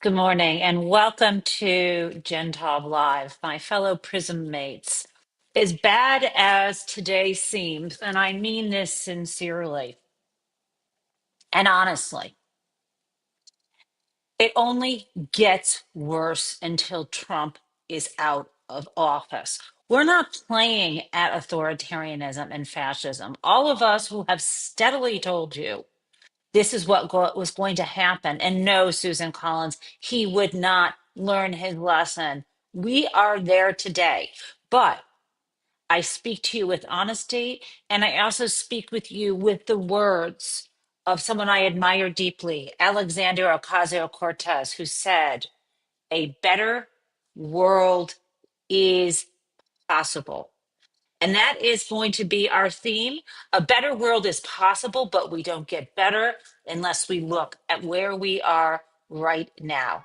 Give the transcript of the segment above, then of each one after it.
Good morning and welcome to Gen Taub Live, my fellow Prism mates. As bad as today seems, and I mean this sincerely and honestly, it only gets worse until Trump is out of office. We're not playing at authoritarianism and fascism. All of us who have steadily told you this is what was going to happen. And no, Susan Collins, he would not learn his lesson. We are there today. But I speak to you with honesty, and I also speak with you with the words of someone I admire deeply, Alexander Ocasio Cortez, who said, "A better world is possible." And that is going to be our theme. A better world is possible, but we don't get better unless we look at where we are right now.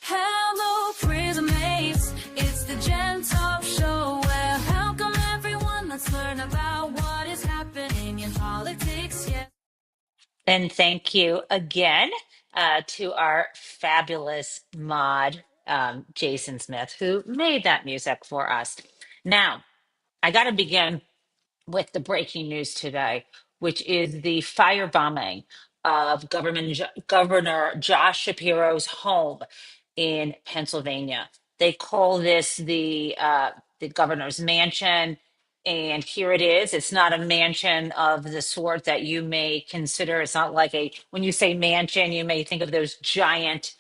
Hello, Prismates. It's the Gen Talk Show where welcome everyone. Let's learn about what is happening in politics. Yeah. And thank you again to our fabulous mod, Jason Smith, who made that music for us. Now, I got to begin with the breaking news today, which is the firebombing of Governor Josh Shapiro's home in Pennsylvania. They call this the governor's mansion, and here it is. It's not a mansion of the sort that you may consider. It's not like a when you say mansion, you may think of those giant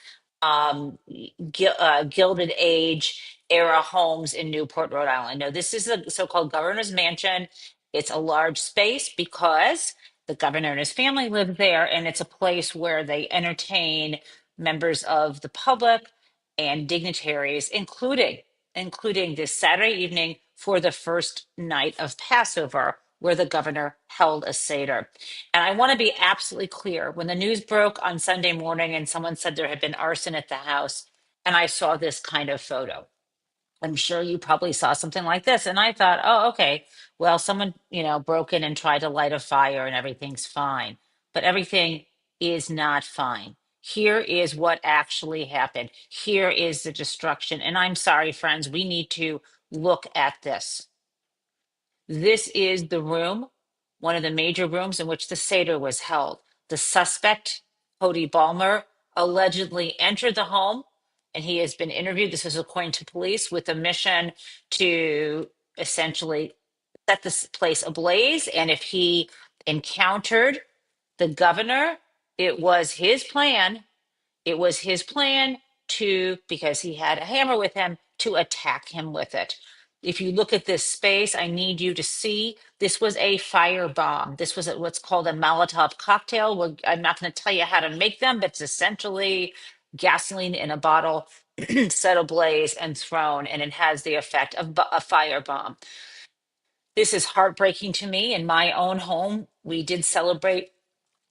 Gilded Age era homes in Newport, Rhode Island. No, this is the so-called governor's mansion. It's a large space because the governor and his family live there, and it's a place where they entertain members of the public and dignitaries, including this Saturday evening for the first night of Passover, where the governor held a seder. And I want to be absolutely clear. When the news broke on Sunday morning and someone said there had been arson at the house, and I saw this kind of photo. I'm sure you probably saw something like this. And I thought, oh, okay, well, someone, broke in and tried to light a fire and everything's fine. But everything is not fine. Here is what actually happened. Here is the destruction. And I'm sorry, friends, we need to look at this. This is the room, one of the major rooms in which the Seder was held. The suspect, Cody Balmer, allegedly entered the home and he has been interviewed. This is according to police with a mission to essentially set this place ablaze. And if he encountered the governor, it was his plan it was his plan to, because he had a hammer with him, to attack him with it. If you look at this space, I need you to see this was a firebomb. This was what's called a Molotov cocktail. I'm not going to tell you how to make them, but it's essentially gasoline in a bottle set ablaze and thrown, and it has the effect of a firebomb. This is heartbreaking to me. In my own home, we did celebrate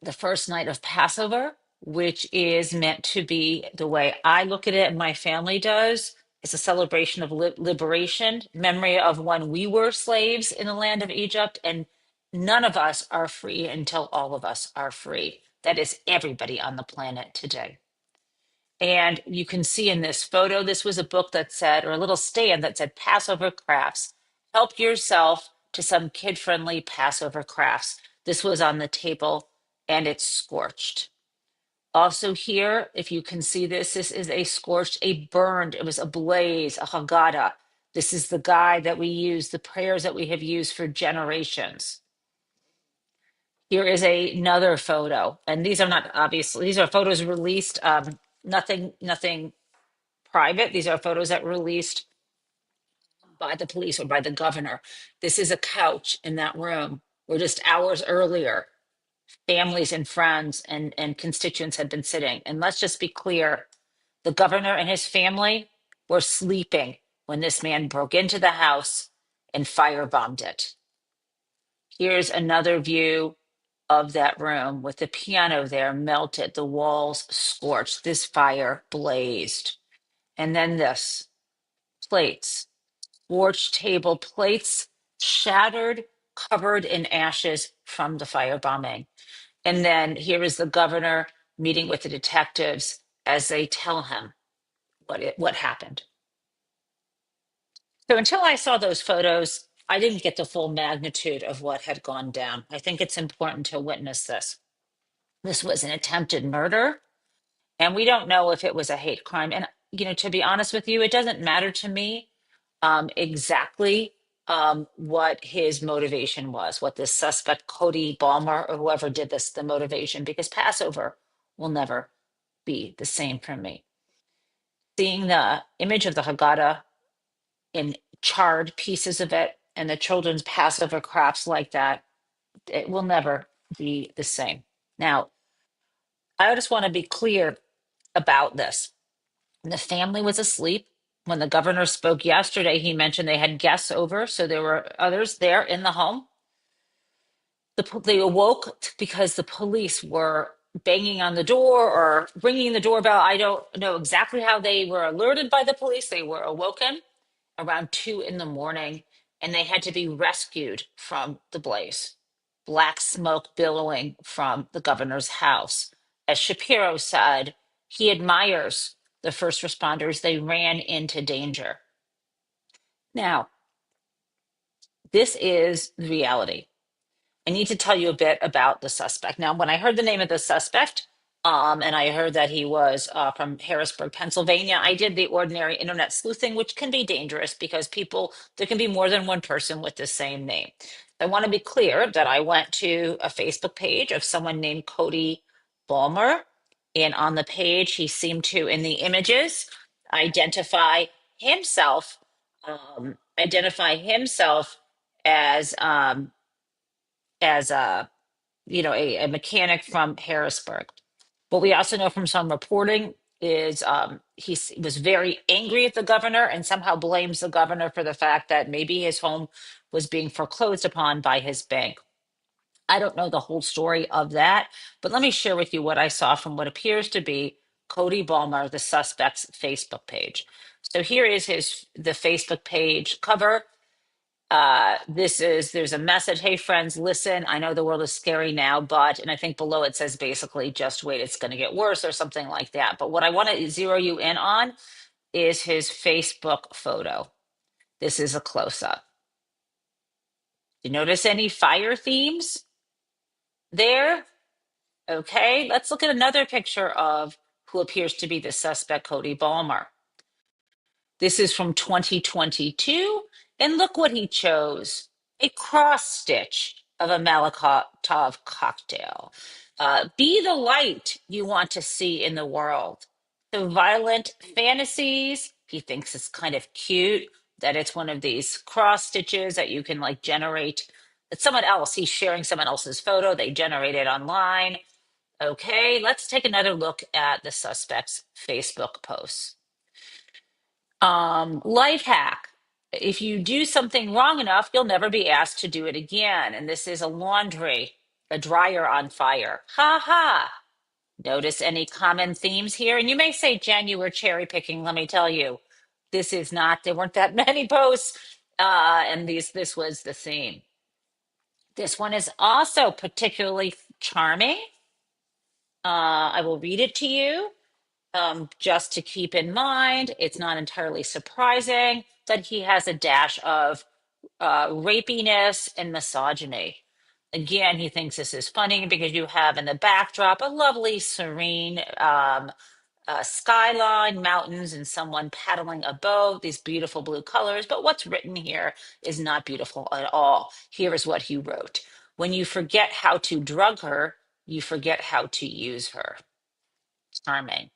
the first night of Passover, which is meant to be the way I look at it and my family does. It's a celebration of liberation, memory of when we were slaves in the land of Egypt, and none of us are free until all of us are free. That is everybody on the planet today. And you can see in this photo, this was a book that said, or a little stand that said, Passover crafts. Help yourself to some kid friendly Passover crafts. This was on the table and it's scorched. Also, here, if you can see this, this is a scorched, a burned, it was a blaze, a Haggadah. This is the guide that we use, the prayers that we have used for generations. Here is another photo, and these are not obviously, these are photos released, nothing private. These are photos that were released by the police or by the governor. This is a couch in that room where just hours earlier, families and friends and constituents had been sitting. And let's just be clear, the governor and his family were sleeping when this man broke into the house and firebombed it. Here's another view of that room with the piano there melted, the walls scorched, this fire blazed. And then this, plates, scorched table plates, shattered, covered in ashes from the firebombing. And then here is the governor meeting with the detectives as they tell him what happened. So until I saw those photos, I didn't get the full magnitude of what had gone down. I think it's important to witness this. This was an attempted murder, and we don't know if it was a hate crime. And, to be honest with you, it doesn't matter to me exactly what his motivation was, what this suspect, Cody Balmer, or whoever did this, the motivation, because Passover will never be the same for me. Seeing the image of the Haggadah in charred pieces of it and the children's Passover crops like that, it will never be the same. Now, I just want to be clear about this. The family was asleep. When the governor spoke yesterday, he mentioned they had guests over, so there were others there in the home. They awoke because the police were banging on the door or ringing the doorbell. I don't know exactly how they were alerted by the police. They were awoken around 2 in the morning, and they had to be rescued from the blaze. Black smoke billowing from the governor's house. As Shapiro said, he admires the first responders. They ran into danger. Now, this is the reality. I need to tell you a bit about the suspect. Now, when I heard the name of the suspect, and I heard that he was from Harrisburg, Pennsylvania, I did the ordinary internet sleuthing, which can be dangerous because there can be more than one person with the same name. I want to be clear that I went to a Facebook page of someone named Cody Balmer, and on the page, he seemed to, in the images, identify himself, as a a mechanic from Harrisburg. What we also know from some reporting is was very angry at the governor and somehow blames the governor for the fact that maybe his home was being foreclosed upon by his bank. I don't know the whole story of that, but let me share with you what I saw from what appears to be Cody Balmer, the suspect's Facebook page. So here is the Facebook page cover. There's a message. Hey friends, listen, I know the world is scary now, and I think below it says basically just wait, it's going to get worse or something like that. But what I want to zero you in on is his Facebook photo. This is a close up. You notice any fire themes there? Okay, let's look at another picture of who appears to be the suspect, Cody Balmer. This is from 2022, and look what he chose, a cross stitch of a Molotov cocktail. Be the light you want to see in the world. So violent fantasies, he thinks it's kind of cute that it's one of these cross stitches that you can like generate. It's someone else, he's sharing someone else's photo, they generate it online. Okay, let's take another look at the suspect's Facebook posts. Life hack. If you do something wrong enough, you'll never be asked to do it again. And this is a dryer on fire. Ha ha. Notice any common themes here? And you may say, Jen, you were cherry picking. Let me tell you, there weren't that many posts. And this was the theme. This one is also particularly charming. I will read it to you. Just to keep in mind, it's not entirely surprising that he has a dash of rapiness and misogyny. Again, he thinks this is funny because you have in the backdrop a lovely, serene skyline, mountains, and someone paddling a boat, these beautiful blue colors. But what's written here is not beautiful at all. Here is what he wrote. When you forget how to drug her, you forget how to use her. Charming.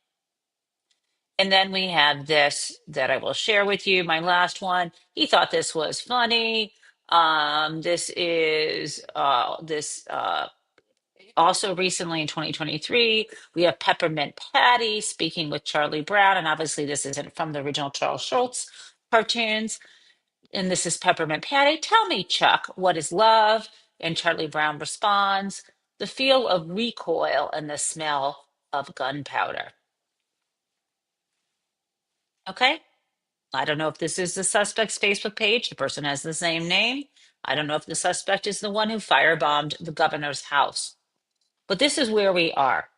And then we have this that I will share with you, my last one. He thought this was funny. This is also recently in 2023. We have Peppermint Patty speaking with Charlie Brown. And obviously, this isn't from the original Charles Schultz cartoons. And this is Peppermint Patty. Tell me, Chuck, what is love? And Charlie Brown responds, the feel of recoil and the smell of gunpowder. Okay. I don't know if this is the suspect's Facebook page. The person has the same name. I don't know if the suspect is the one who firebombed the governor's house. But this is where we are.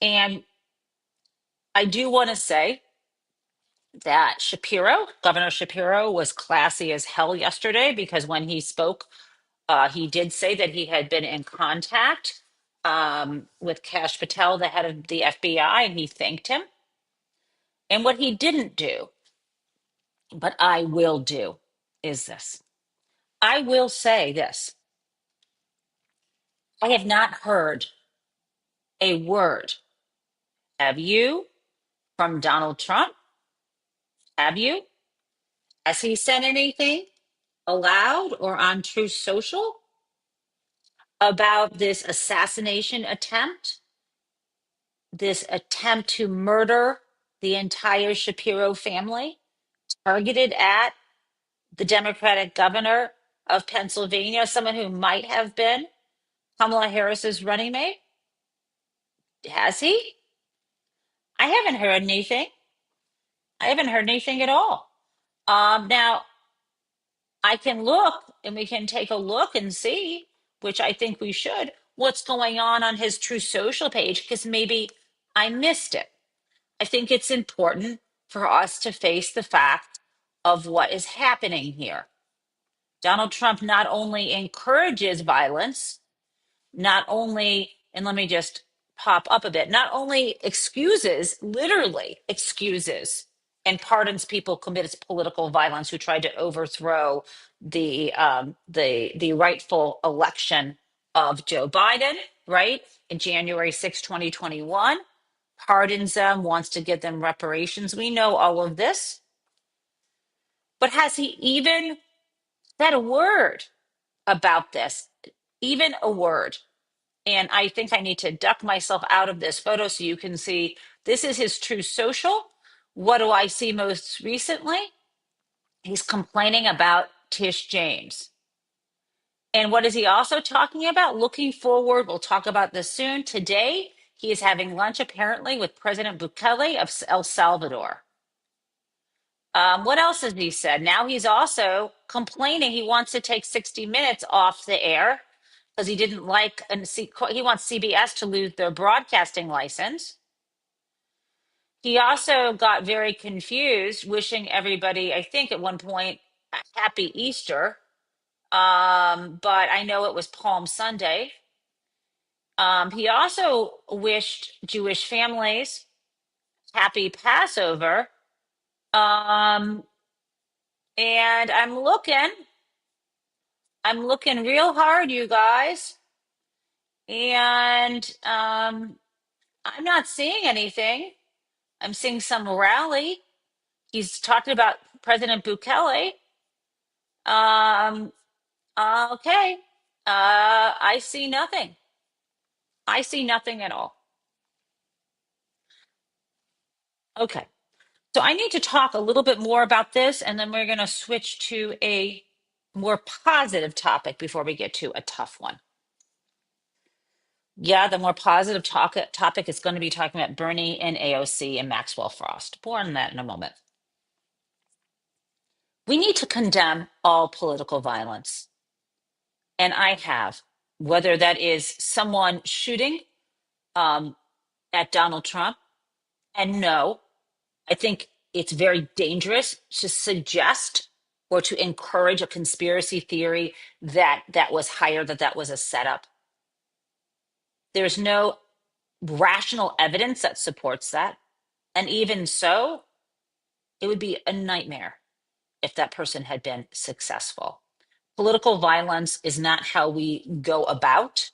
And I do want to say that Governor Shapiro, was classy as hell yesterday because when he spoke, he did say that he had been in contact with Kash Patel, the head of the FBI, and he thanked him. And what he didn't do, but I will do, is this. I will say this. I have not heard a word. Have you? From Donald Trump? Have you? Has he said anything aloud or on Truth Social about this assassination attempt, this attempt to murder the entire Shapiro family, targeted at the Democratic governor of Pennsylvania, someone who might have been Kamala Harris's running mate? Has he? I haven't heard anything. I haven't heard anything at all. Now, I can look and we can take a look and see, which I think we should, what's going on his True Social page, because maybe I missed it. I think it's important for us to face the fact of what is happening here. Donald Trump not only encourages violence, not only, and let me just pop up a bit, not only excuses, literally excuses and pardons people committed political violence who tried to overthrow the rightful election of Joe Biden, right? In January 6, 2021, pardons them, wants to give them reparations. We know all of this. But has he even said a word about this? Even a word? And I think I need to duck myself out of this photo so you can see this is his True Social. What do I see most recently? He's complaining about Tish James. And what is he also talking about? Looking forward, we'll talk about this soon. Today, he is having lunch apparently with President Bukele of El Salvador. What else has he said? Now he's also complaining he wants to take 60 Minutes off the air because he didn't like, and he wants CBS to lose their broadcasting license. He also got very confused, wishing everybody, I think at one point, a happy Easter. But I know it was Palm Sunday. He also wished Jewish families happy Passover. Um, and I'm looking real hard, you guys, and I'm not seeing anything. I'm seeing some rally. He's talking about President Bukele. Um, okay. I see nothing. I see nothing at all. Okay. So I need to talk a little bit more about this, and then we're going to switch to a more positive topic before we get to a tough one. Yeah, the more positive topic is going to be talking about Bernie and AOC and Maxwell Frost. More on that in a moment. We need to condemn all political violence. And I have, whether that is someone shooting um, at Donald Trump. And no, I think it's very dangerous to suggest or to encourage a conspiracy theory that was hired, that was a setup. There's no rational evidence that supports that. And even so, it would be a nightmare if that person had been successful. Political violence is not how we go about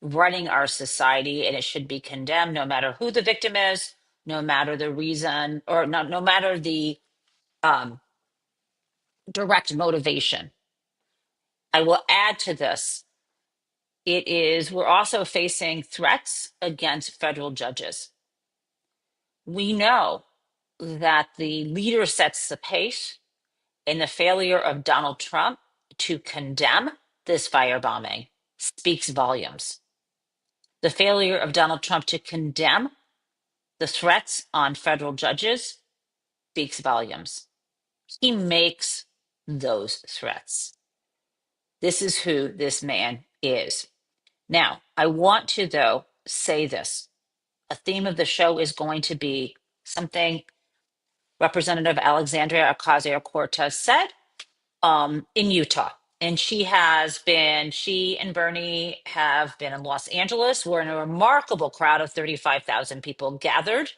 running our society, and it should be condemned no matter who the victim is, no matter the reason, or no matter the um, direct motivation. I will add to this. We're also facing threats against federal judges. We know that the leader sets the pace, and the failure of Donald Trump to condemn this firebombing speaks volumes. The failure of Donald Trump to condemn the threats on federal judges speaks volumes. He makes those threats. This is who this man is. Now, I want to, though, say this. A theme of the show is going to be something Representative Alexandria Ocasio-Cortez said in Utah. And she and Bernie have been in Los Angeles, where a remarkable crowd of 35,000 people gathered.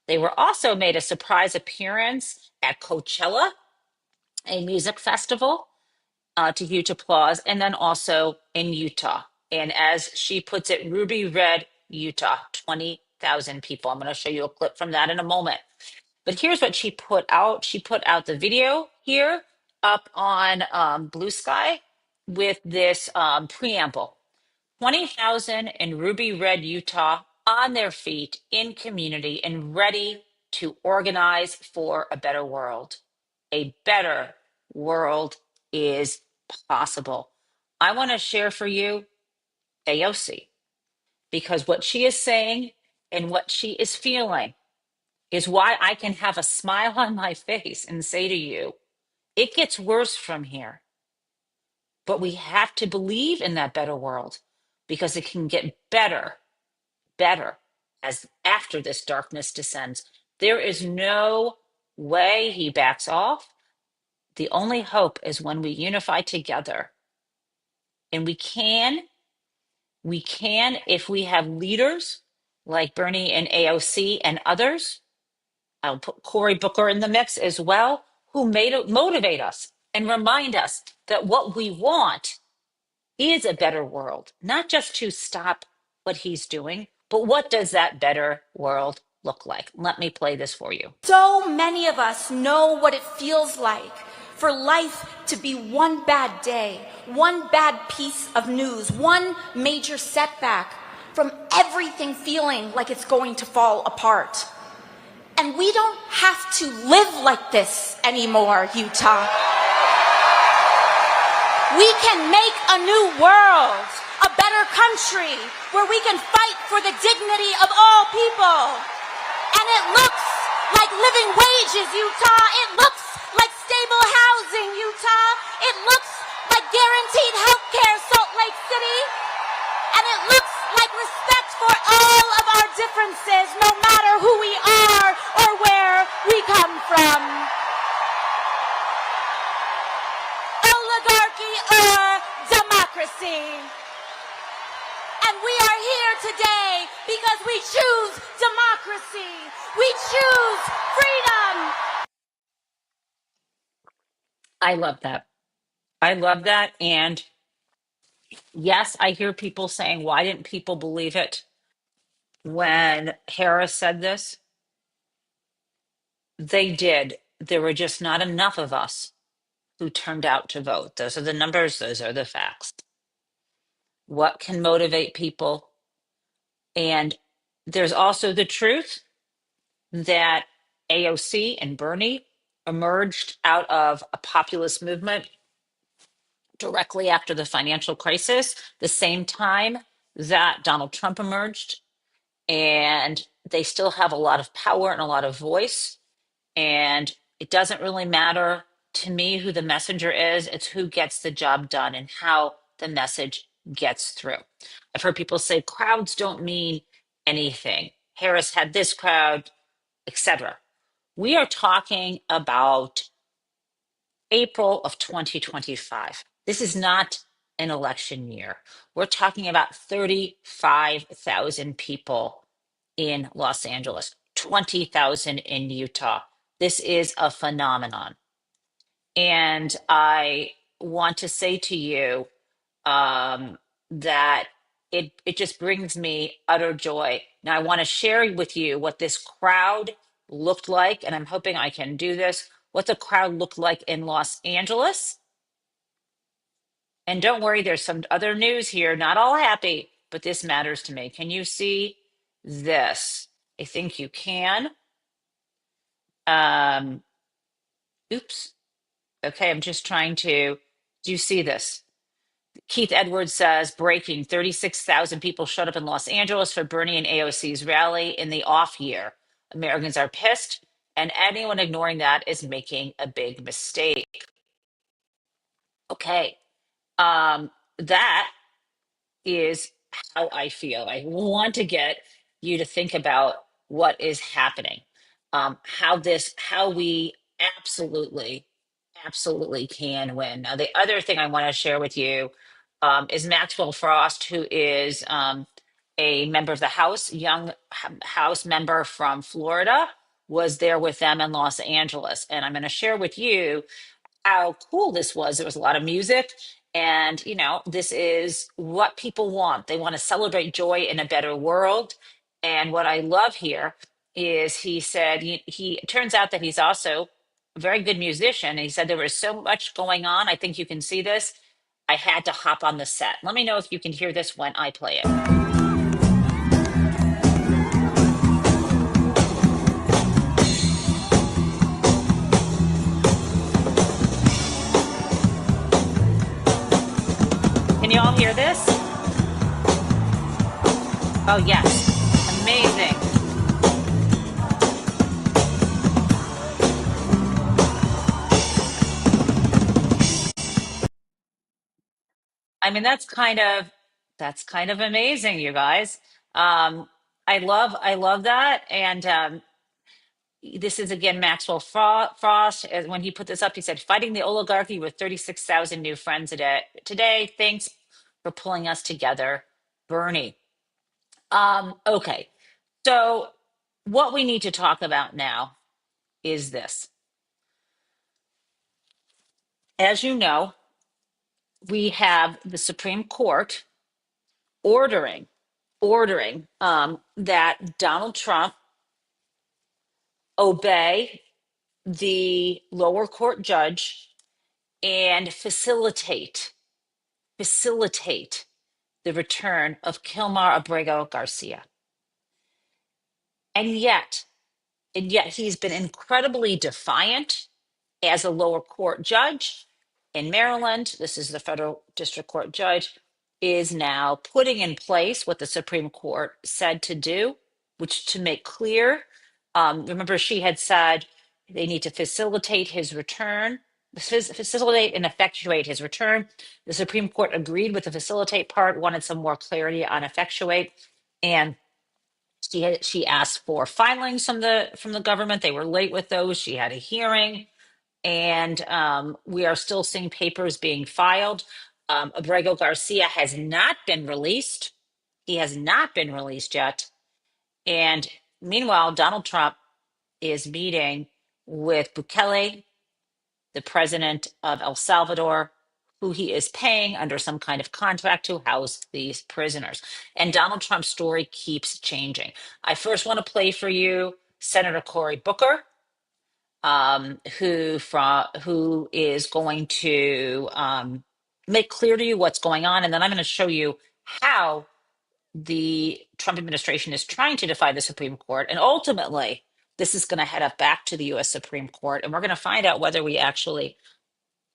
They were also made a surprise appearance at Coachella, a music festival, to huge applause, and then also in Utah. And as she puts it, Ruby Red, Utah, 20,000 people. I'm going to show you a clip from that in a moment. But here's what she put out. She put out the video here up on Blue Sky with this preamble. 20,000 in Ruby Red, Utah, on their feet in community and ready to organize for a better world. A better world is possible. I want to share for you AOC, because what she is saying and what she is feeling is why I can have a smile on my face and say to you, it gets worse from here. But we have to believe in that better world, because it can get better as after this darkness descends. There is no way he backs off. The only hope is when we unify together. And we can if we have leaders like Bernie and AOC and others. I'll put Cory Booker in the mix as well, who motivate us and remind us that what we want is a better world, not just to stop what he's doing, but what does that better world look like? Let me play this for you. So many of us know what it feels like for life to be one bad day, one bad piece of news, one major setback, from everything feeling like it's going to fall apart. And we don't have to live like this anymore, Utah. We can make a new world, a better country, where we can fight for the dignity of all people. And it looks like living wages, Utah. It looks like stable housing, Utah. It looks like guaranteed health care, Salt Lake City. And it looks like respect for all of our differences, no matter who we are or where we come from. Oligarchy or democracy. And we are here today because we choose democracy. We choose freedom. I love that. I love that. And yes, I hear people saying, why didn't people believe it when Harris said this? They did. There were just not enough of us who turned out to vote. Those are the numbers, those are the facts. What can motivate people? And there's also the truth that AOC and Bernie emerged out of a populist movement directly after the financial crisis, the same time that Donald Trump emerged. And they still have a lot of power and a lot of voice. And it doesn't really matter to me who the messenger is, it's who gets the job done and how the message gets through. I've heard people say crowds don't mean anything. Harris had this crowd, etc. We are talking about April of 2025. This is not an election year. We're talking about 35,000 people in Los Angeles, 20,000 in Utah. This is a phenomenon. And I want to say to you that it just brings me utter joy. Now, I want to share with you what this crowd looked like, and I'm hoping I can do this, what the crowd looked like in Los Angeles. And don't worry, there's some other news here, not all happy, but this matters to me. Can you see this? I think you can. Um, oops. Okay, I'm just trying to. Do you see this? Keith Edwards says, breaking 36,000 people showed up in Los Angeles for Bernie and AOC's rally in the off year. Americans are pissed And anyone ignoring that is making a big mistake. Okay. That is how I feel. I want to get you to think about what is happening, how we absolutely, absolutely can win. Now, the other thing I want to share with you is Maxwell Frost, who is a member of the House, House member from Florida, was there with them in Los Angeles. And I'm going to share with you how cool this was. There was a lot of music. And, this is what people want. They want to celebrate joy in a better world. And what I love here is he said, he it turns out that he's also a very good musician. And he said there was so much going on. I think you can see this. I had to hop on the set. Let me know if you can hear this when I play it. Can you all hear this? Oh, yes. Amazing. I mean, that's kind of amazing, you guys. I love that. And this is again Maxwell Frost. When he put this up, he said, "Fighting the oligarchy with 36,000 new friends today. Thanks for pulling us together, Bernie." Okay, so what we need to talk about now is this. As you know, we have the Supreme Court ordering that Donald Trump obey the lower court judge and facilitate the return of Kilmar Abrego Garcia. And yet he's been incredibly defiant as a lower court judge in Maryland. This is the federal district court judge, is now putting in place what the Supreme Court said to do, which to make clear, remember she had said they need to facilitate his return, facilitate and effectuate his return. The Supreme Court agreed with the facilitate part, wanted some more clarity on effectuate, and she asked for filings from the government. They were late with those. She had a hearing, and we are still seeing papers being filed. Abrego Garcia has not been released. He has not been released yet. And meanwhile, Donald Trump is meeting with Bukele, the president of El Salvador, who he is paying under some kind of contract to house these prisoners. And Donald Trump's story keeps changing. I first want to play for you Senator Cory Booker, who is going to make clear to you what's going on, and then I'm going to show you how the Trump administration is trying to defy the Supreme Court, and ultimately, this is going to head up back to the U.S. Supreme Court, and we're going to find out whether we actually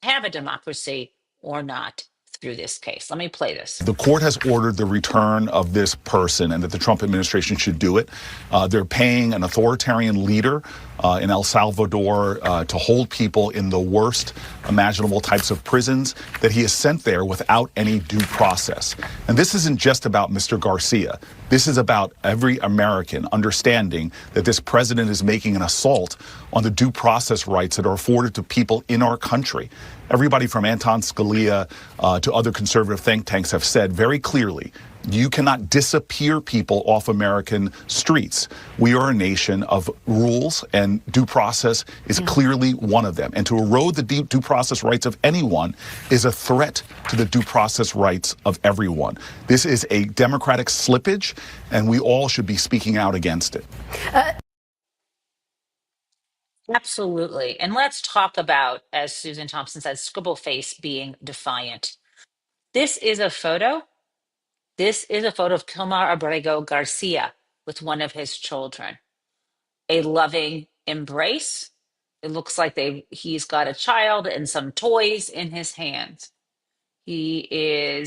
have a democracy or not through this case. Let me play this. The court has ordered the return of this person and that the Trump administration should do it. They're paying an authoritarian leader in El Salvador to hold people in the worst imaginable types of prisons that he is sent there without any due process. And this isn't just about Mr. Garcia. This is about every American understanding that this president is making an assault on the due process rights that are afforded to people in our country. Everybody from Anton Scalia to other conservative think tanks have said very clearly, you cannot disappear people off American streets. We are a nation of rules, and due process is clearly one of them. And to erode the due process rights of anyone is a threat to the due process rights of everyone. This is a democratic slippage, and we all should be speaking out against it. Absolutely. And let's talk about, as Susan Thompson says, scribble face being defiant. This is a photo. This is a photo of Kilmar Abrego Garcia with one of his children. A loving embrace. It looks like he's got a child and some toys in his hands. They're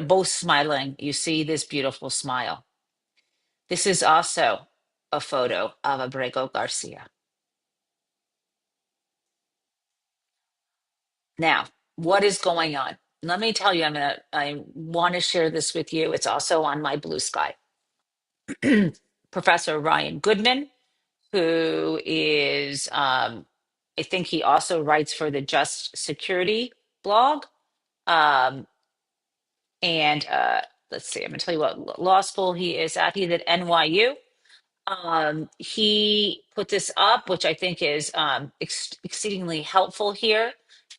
both smiling. You see this beautiful smile. This is also a photo of Abrego Garcia. Now, what is going on? Let me tell you, I want to share this with you. It's also on my Blue Sky. Professor Ryan Goodman, who is, I think he also writes for the Just Security blog. Um, and let's see, I'm going to tell you what law school he is at. He's at NYU. He put this up, which I think is exceedingly helpful here.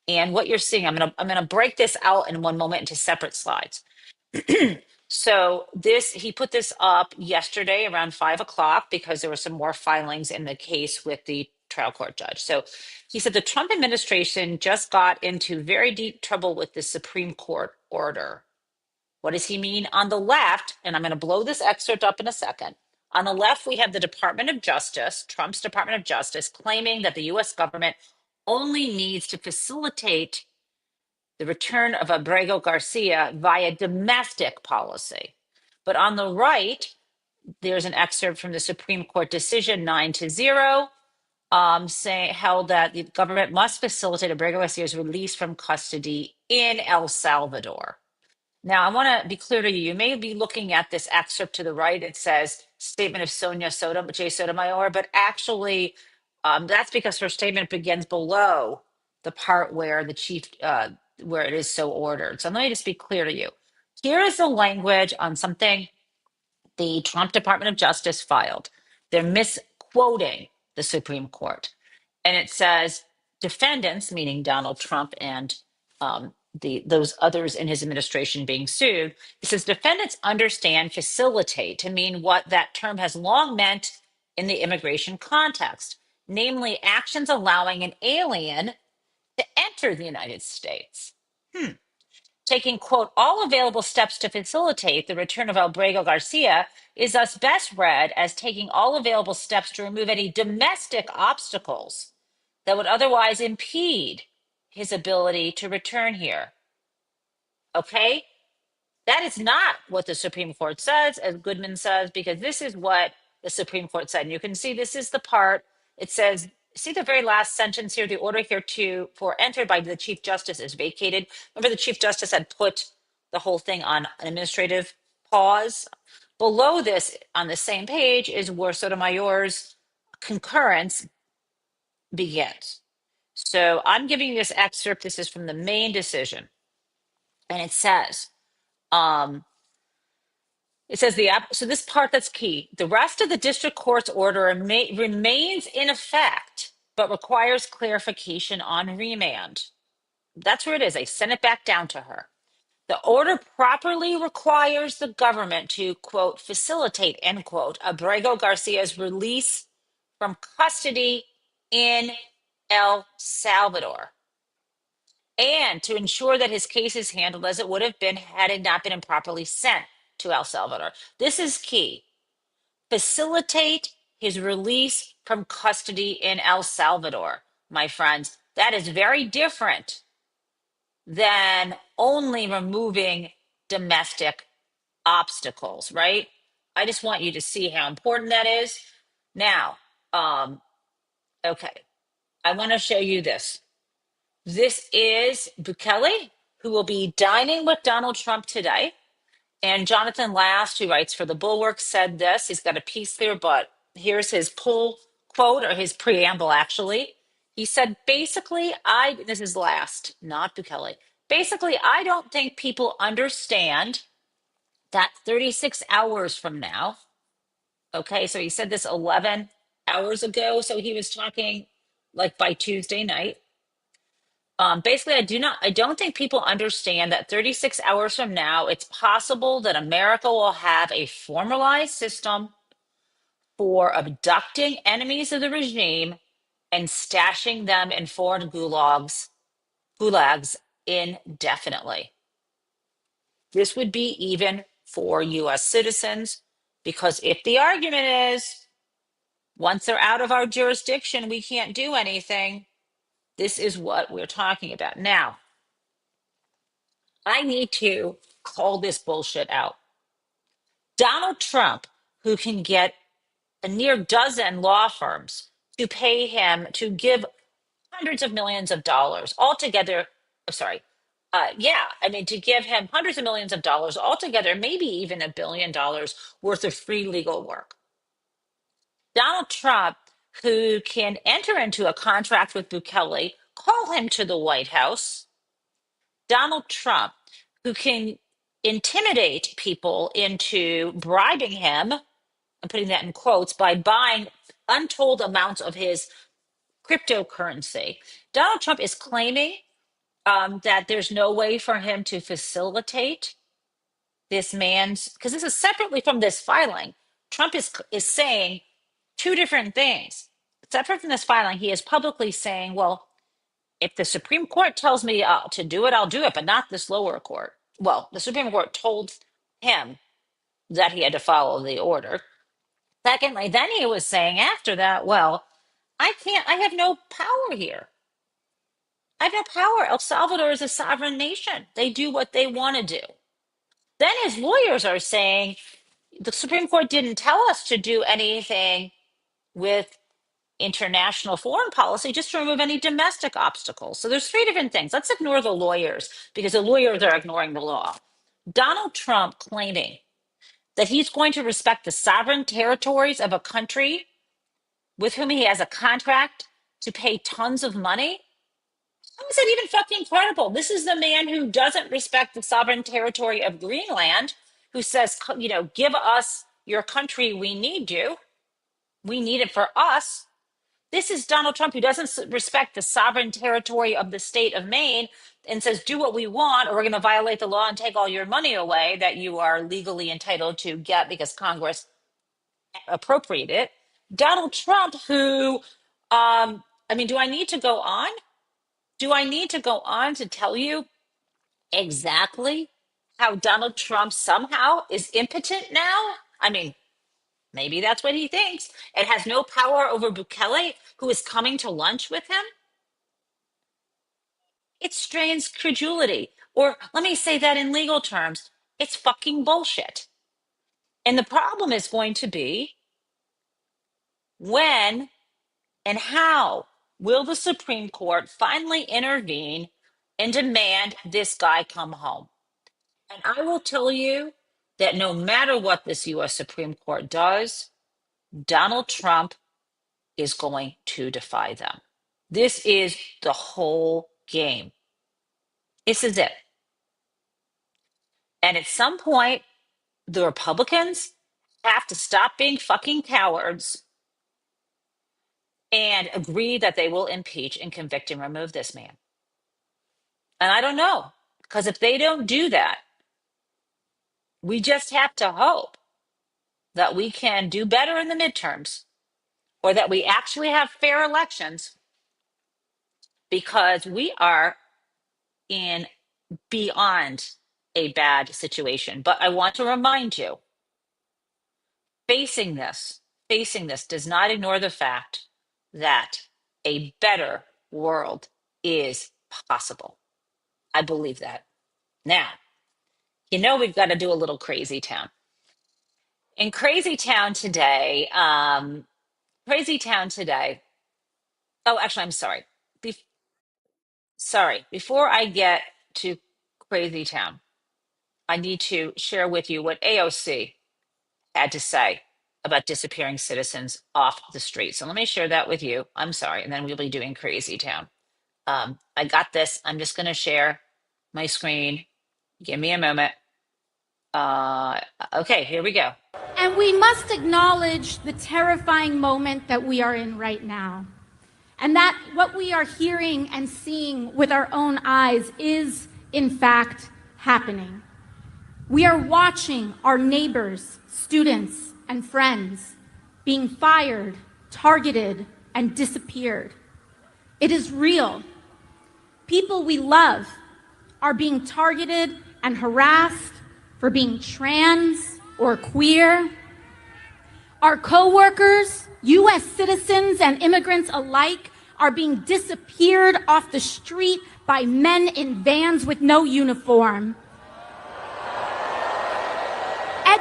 And what you're seeing, I'm gonna break this out in one moment into separate slides. So this he put this up yesterday around 5 o'clock because there were some more filings in the case with the trial court judge. So he said the Trump administration just got into very deep trouble with the Supreme Court order. What does he mean? On the left, and I'm going to blow this excerpt up in a second. On the left, we have the Department of Justice, Trump's Department of Justice, claiming that the US government only needs to facilitate the return of Abrego Garcia via domestic policy. But on the right, there's an excerpt from the Supreme Court decision 9-0, saying held that the government must facilitate Abrego Garcia's release from custody in El Salvador. Now, I want to be clear to you. You may be looking at this excerpt to the right. It says statement of J. Sotomayor, but actually, that's because her statement begins below the part where the chief, where it is so ordered. So let me just be clear to you. Here is the language on something the Trump Department of Justice filed. They're misquoting the Supreme Court. And it says defendants, meaning Donald Trump and those others in his administration being sued, it says defendants understand facilitate to mean what that term has long meant in the immigration context, namely actions allowing an alien to enter the United States. Taking, quote, all available steps to facilitate the return of Abrego Garcia is thus best read as taking all available steps to remove any domestic obstacles that would otherwise impede his ability to return here. Okay? That is not what the Supreme Court says, as Goodman says, because this is what the Supreme Court said. And you can see this is the part, it says, see the very last sentence here, the order here to for entered by the Chief Justice is vacated. Remember the Chief Justice had put the whole thing on an administrative pause. Below this, on the same page, is where Sotomayor's concurrence begins. So I'm giving you this excerpt. This is from the main decision. And um, it says so this part that's key. The rest of the district court's order remains in effect, but requires clarification on remand. That's where it is. They sent it back down to her. The order properly requires the government to, quote, facilitate, end quote, Abrego Garcia's release from custody in El Salvador, and to ensure that his case is handled as it would have been had it not been improperly sent to El Salvador. This is key. Facilitate his release from custody in El Salvador, my friends. That is very different than only removing domestic obstacles, right? I just want you to see how important that is. Now, okay, I want to show you this. This is Bukele, who will be dining with Donald Trump today. And Jonathan Last, who writes for The Bulwark, said this. He's got a piece there, but here's his pull quote, or his preamble, actually. He said, basically, this is Last, not Bukele. Basically, I don't think people understand that 36 hours from now, okay, so he said this 11 hours ago. So he was talking like by Tuesday night. Basically, I don't think people understand that 36 hours from now, it's possible that America will have a formalized system for abducting enemies of the regime and stashing them in foreign gulags indefinitely. This would be even for US citizens, because if the argument is once they're out of our jurisdiction, we can't do anything, this is what we're talking about. Now, I need to call this bullshit out. Donald Trump, who can get a near dozen law firms to pay him to give hundreds of millions of dollars altogether. Sorry. Yeah, I mean, to give him hundreds of millions of dollars altogether, maybe even $1 billion worth of free legal work. Donald Trump, who can enter into a contract with Bukele, call him to the White House. Donald Trump, who can intimidate people into bribing him, I'm putting that in quotes, by buying untold amounts of his cryptocurrency. Donald Trump is claiming that there's no way for him to facilitate this man's, because this is separately from this filing. Trump is saying two different things. Separate from this filing, he is publicly saying, well, if the Supreme Court tells me to do it, I'll do it, but not this lower court. Well, the Supreme Court told him that he had to follow the order. Secondly, then he was saying after that, well, I have no power here. I have no power. El Salvador is a sovereign nation. They do what they want to do. Then his lawyers are saying the Supreme Court didn't tell us to do anything with international foreign policy, just to remove any domestic obstacles. So there's three different things. Let's ignore the lawyers because the lawyers are ignoring the law. Donald Trump claiming that he's going to respect the sovereign territories of a country with whom he has a contract to pay tons of money. How is that even fucking credible? This is the man who doesn't respect the sovereign territory of Greenland, who says, give us your country. We need you. We need it for us. This is Donald Trump, who doesn't respect the sovereign territory of the state of Maine and says, do what we want, or we're going to violate the law and take all your money away that you are legally entitled to get because Congress appropriated it. Donald Trump, who, do I need to go on? Do I need to go on to tell you exactly how Donald Trump somehow is impotent now? Maybe that's what he thinks, and has no power over Bukele, who is coming to lunch with him. It strains credulity. Or let me say that in legal terms, it's fucking bullshit. And the problem is going to be when and how will the Supreme Court finally intervene and demand this guy come home? And I will tell you that no matter what this US Supreme Court does, Donald Trump is going to defy them. This is the whole game. This is it. And at some point, the Republicans have to stop being fucking cowards and agree that they will impeach and convict and remove this man. And I don't know, because if they don't do that, we just have to hope that we can do better in the midterms or that we actually have fair elections, because we are in beyond a bad situation. But I want to remind you, facing this does not ignore the fact that a better world is possible. I believe that. Now, we've got to do a little crazy town. In Crazy Town today, oh, actually, I'm sorry. Before I get to Crazy Town, I need to share with you what AOC had to say about disappearing citizens off the street. So let me share that with you. I'm sorry. And then we'll be doing Crazy Town. I got this. I'm just going to share my screen. Give me a moment. Okay, here we go. And we must acknowledge the terrifying moment that we are in right now. And that what we are hearing and seeing with our own eyes is, in fact, happening. We are watching our neighbors, students, and friends being fired, targeted, and disappeared. It is real. People we love are being targeted and harassed for being trans or queer. Our coworkers, U.S. citizens and immigrants alike, are being disappeared off the street by men in vans with no uniform.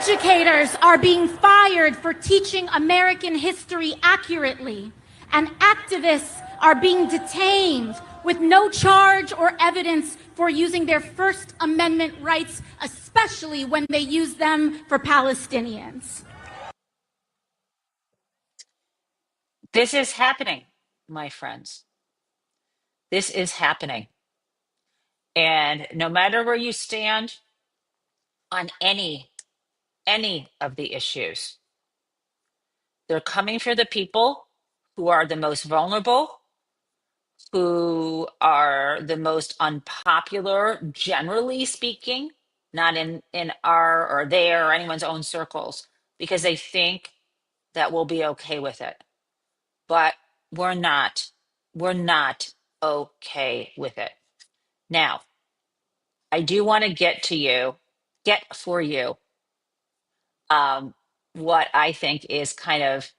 Educators are being fired for teaching American history accurately, and activists are being detained with no charge or evidence for using their First Amendment rights, especially when they use them for Palestinians. This is happening, my friends. This is happening. And no matter where you stand on any of the issues, they're coming for the people who are the most vulnerable, who are the most unpopular, generally speaking, not in our or their or anyone's own circles, because they think that we'll be okay with it. But we're not. We're not okay with it. Now, I do want to get for you um, what I think is kind of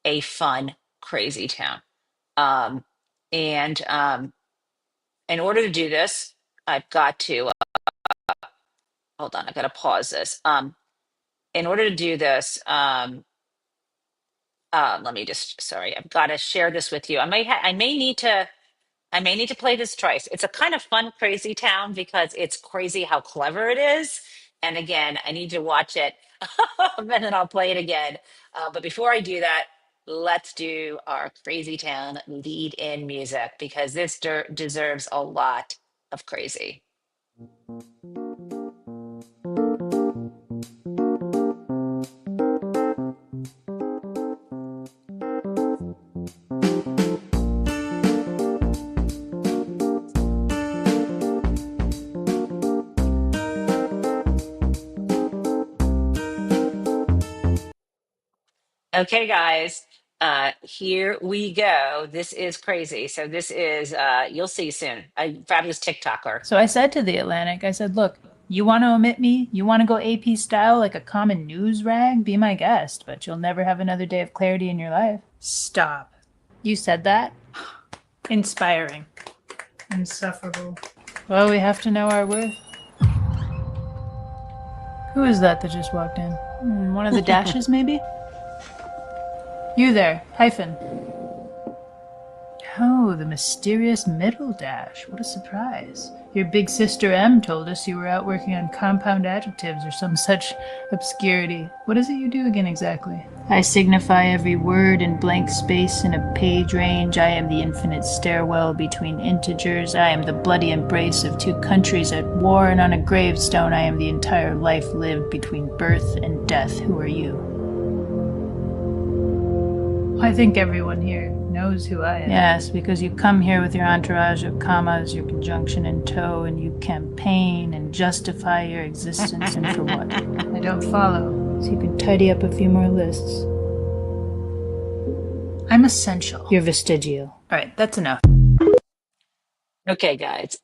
a fun, crazy town. Um, and in order to do this, I've got to hold on. I've got to pause this. In order to do this, let me just. Sorry, I've got to share this with you. I may need to play this twice. It's a kind of fun, crazy town because it's crazy how clever it is. And again, I need to watch it and then I'll play it again. But before I do that, let's do our crazy town lead in music because this deserves a lot of crazy. Okay, guys, here we go. This is crazy. So this is, you'll see soon, a fabulous TikToker. So I said to the Atlantic, I said, look, you want to omit me? You want to go AP style like a common news rag? Be my guest, but you'll never have another day of clarity in your life. Stop. You said that? Inspiring. Insufferable. Well, we have to know our worth. Who is that just walked in? One of the dashes, maybe? You there, hyphen. Oh, the mysterious middle dash. What a surprise. Your big sister M told us you were out working on compound adjectives or some such obscurity. What is it you do again exactly? I signify every word in blank space in a page range. I am the infinite stairwell between integers. I am the bloody embrace of two countries at war, and on a gravestone I am the entire life lived between birth and death. Who are you? I think everyone here knows who I am. Yes, because you come here with your entourage of commas, your conjunction in tow, and you campaign and justify your existence, and for what? I don't follow. So you can tidy up a few more lists. I'm essential. You're vestigial. All right, that's enough. Okay, guys.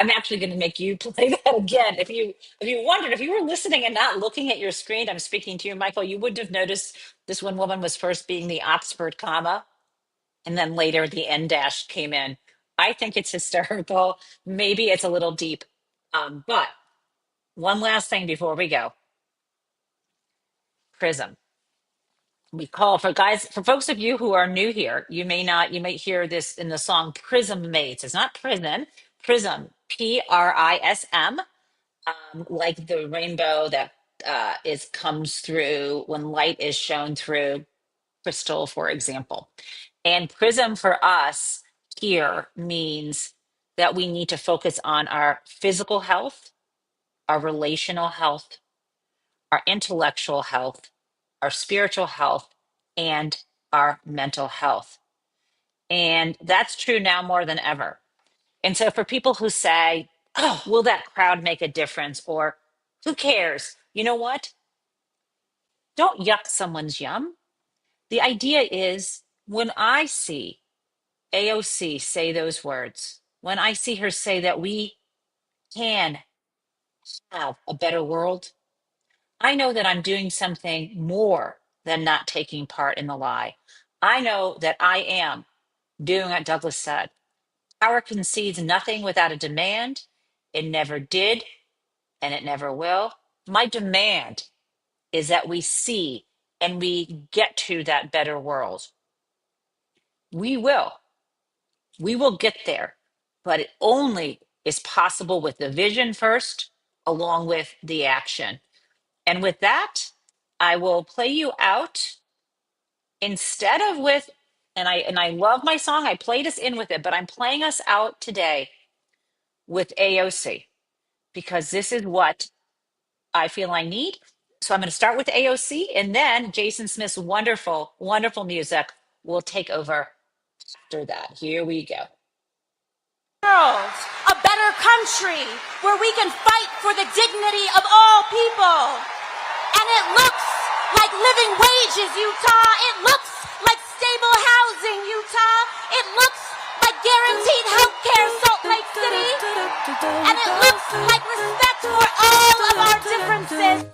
I'm actually going to make you play that again. If you wondered, if you were listening and not looking at your screen, I'm speaking to you, Michael. You wouldn't have noticed this one woman was first being the Oxford comma, and then later the end dash came in. I think it's hysterical. Maybe it's a little deep. But one last thing before we go. Prism. We call for folks of you who are new here, you might hear this in the song Prism Mates. It's not prison, Prism, Prism, like the rainbow that is comes through when light is shown through crystal, for example. And prism for us here means that we need to focus on our physical health, our relational health, our intellectual health, our spiritual health, and our mental health. And that's true now more than ever. And so for people who say, oh, will that crowd make a difference? Or who cares? You know what? Don't yuck someone's yum. The idea is when I see AOC say those words, when I see her say that we can have a better world, I know that I'm doing something more than not taking part in the lie. I know that I am doing what Douglas said. Power concedes nothing without a demand. It never did, and it never will. My demand is that we see and we get to that better world. We will. We will get there, but it only is possible with the vision first, along with the action. And with that, I will play you out instead of with, and I love my song. I played us in with it, but I'm playing us out today with AOC because this is what I feel I need. So I'm going to start with AOC, and then Jason Smith's wonderful, wonderful music will take over after that. Here we go. World, a better country where we can fight for the dignity of all people. And it looks like living wages, Utah. It looks like stable housing, Utah. It looks like guaranteed health care, Salt Lake City. And it looks like respect for all of our differences.